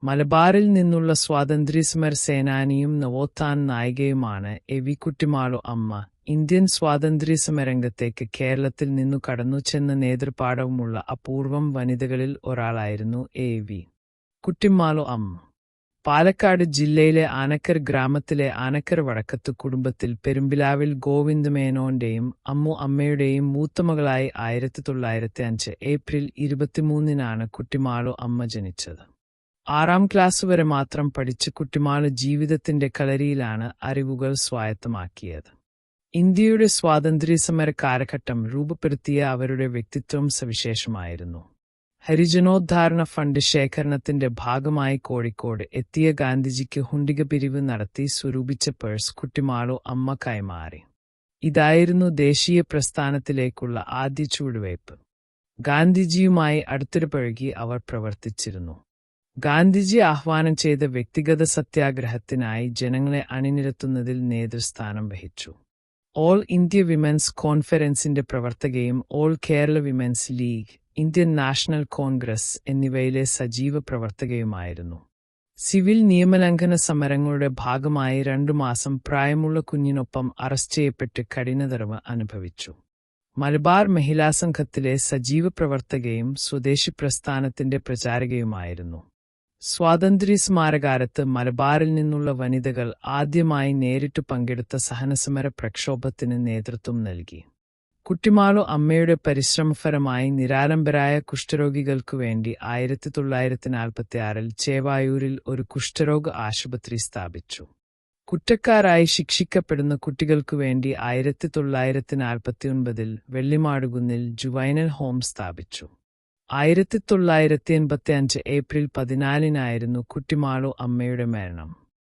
മലബാറിൽ നിന്നുള്ള സ്വാതന്ത്ര്യസമര സേനാനിയും നവോത്ഥാന നായികയുമാണ് എ.വി. കുട്ടിമാളു അമ്മ. ഇന്ത്യൻ സ്വാതന്ത്ര്യസമരരംഗത്തേക്ക് കേരളത്തിൽ നിന്നു കടന്നുചെന്ന നേതൃപാടവമുള്ള അപൂർവം വനിതകളിൽ ഒരാളായിരുന്നു എ.വി. കുട്ടിമാളു അമ്മ. പാലക്കാട് ജില്ലയിലെ ആനക്കര ഗ്രാമത്തിലെ ആനക്കര വടക്കത്ത് കുടുംബത്തിൽ പെരുമ്പിലാവിൽ ഗോവിന്ദമേനോന്റെയും അമ്മയുടെയും മൂത്തമകളായി 1905 ഏപ്രിൽ 23-നാണ് കുട്ടിമാളു അമ്മ ജനിച്ചത്. 6ാം ക്ലാസ് വരെ മാത്രം പഠിച്ച് കുട്ടിമാളു ജീവിതത്തിന്റെ കളരിയിലാണ് അറിവുകൾ സ്വായത്തമാക്കിയത്. ഇന്ത്യയുടെ സ്വാതന്ത്ര്യസമര കാലഘട്ടം രൂപപ്പെടുത്തിയ അവരുടെ വ്യക്തിത്വം സവിശേഷമായിരുന്നു. ഹരിജനോദ്ധാരണ ഫണ്ട് ശേഖരണത്തിന്റെ ഭാഗമായി കോഴിക്കോട് എത്തിയ ഗാന്ധിജിക്ക് ഹുണ്ടിക പിരിവ് നടത്തി സ്വരൂപിച്ച പേഴ്സ് കുട്ടിമാളു അമ്മ കൈമാറി. ഇതായിരുന്നു ദേശീയ പ്രസ്ഥാനത്തിലേക്കുള്ള ആദ്യ ചുവടുവയ്പ്. ഗാന്ധിജിയുമായി അടുത്തിടപഴകി അവർ പ്രവർത്തിച്ചിരുന്നു. ഗാന്ധിജി ആഹ്വാനം ചെയ്ത വ്യക്തിഗത സത്യാഗ്രഹത്തിനായി ജനങ്ങളെ അണിനിരത്തുന്നതിൽ നേതൃസ്ഥാനം വഹിച്ചു. ഓൾ ഇന്ത്യ വിമൻസ് കോൺഫറൻസിന്റെ പ്രവർത്തകയും all Kerala women's league, Indian national congress എന്നിവയിലെ സജീവ പ്രവർത്തകയുമായിരുന്നു. സിവിൽ നിയമലംഘന സമരങ്ങളുടെ ഭാഗമായി 2 മാസം പ്രായമുള്ള കുഞ്ഞിനൊപ്പം അറസ്റ്റ് ചെയ്യപ്പെട്ട് കഠിനതടവ് അനുഭവിച്ചു. മലബാർ മഹിളാ സംഘത്തിലെ സജീവ പ്രവർത്തകയും സ്വദേശി പ്രസ്ഥാനത്തിന്റെ പ്രചാരകയുമായിരുന്നു. സ്വാതന്ത്ര്യസമരകാലത്ത് മലബാറിൽ നിന്നുള്ള വനിതകൾ ആദ്യമായി നേരിട്ട് പങ്കെടുത്ത സഹനസമര പ്രക്ഷോഭത്തിന് നേതൃത്വം നൽകി. കുട്ടിമാളു അമ്മയുടെ പരിശ്രമഫലമായി നിരാലംബരായ കുഷ്ഠരോഗികൾക്കുവേണ്ടി 1946-ൽ ചേവായൂരിൽ ഒരു കുഷ്ഠരോഗ ആശുപത്രി സ്ഥാപിച്ചു. കുറ്റക്കാരായി ശിക്ഷിക്കപ്പെടുന്ന കുട്ടികൾക്കുവേണ്ടി 1949-ൽ വെള്ളിമാടുകുന്നിൽ ജുവൈനൽ ഹോം സ്ഥാപിച്ചു. 1985 ഏപ്രിൽ 14-നായിരുന്നു കുട്ടിമാളു അമ്മയുടെ മരണം.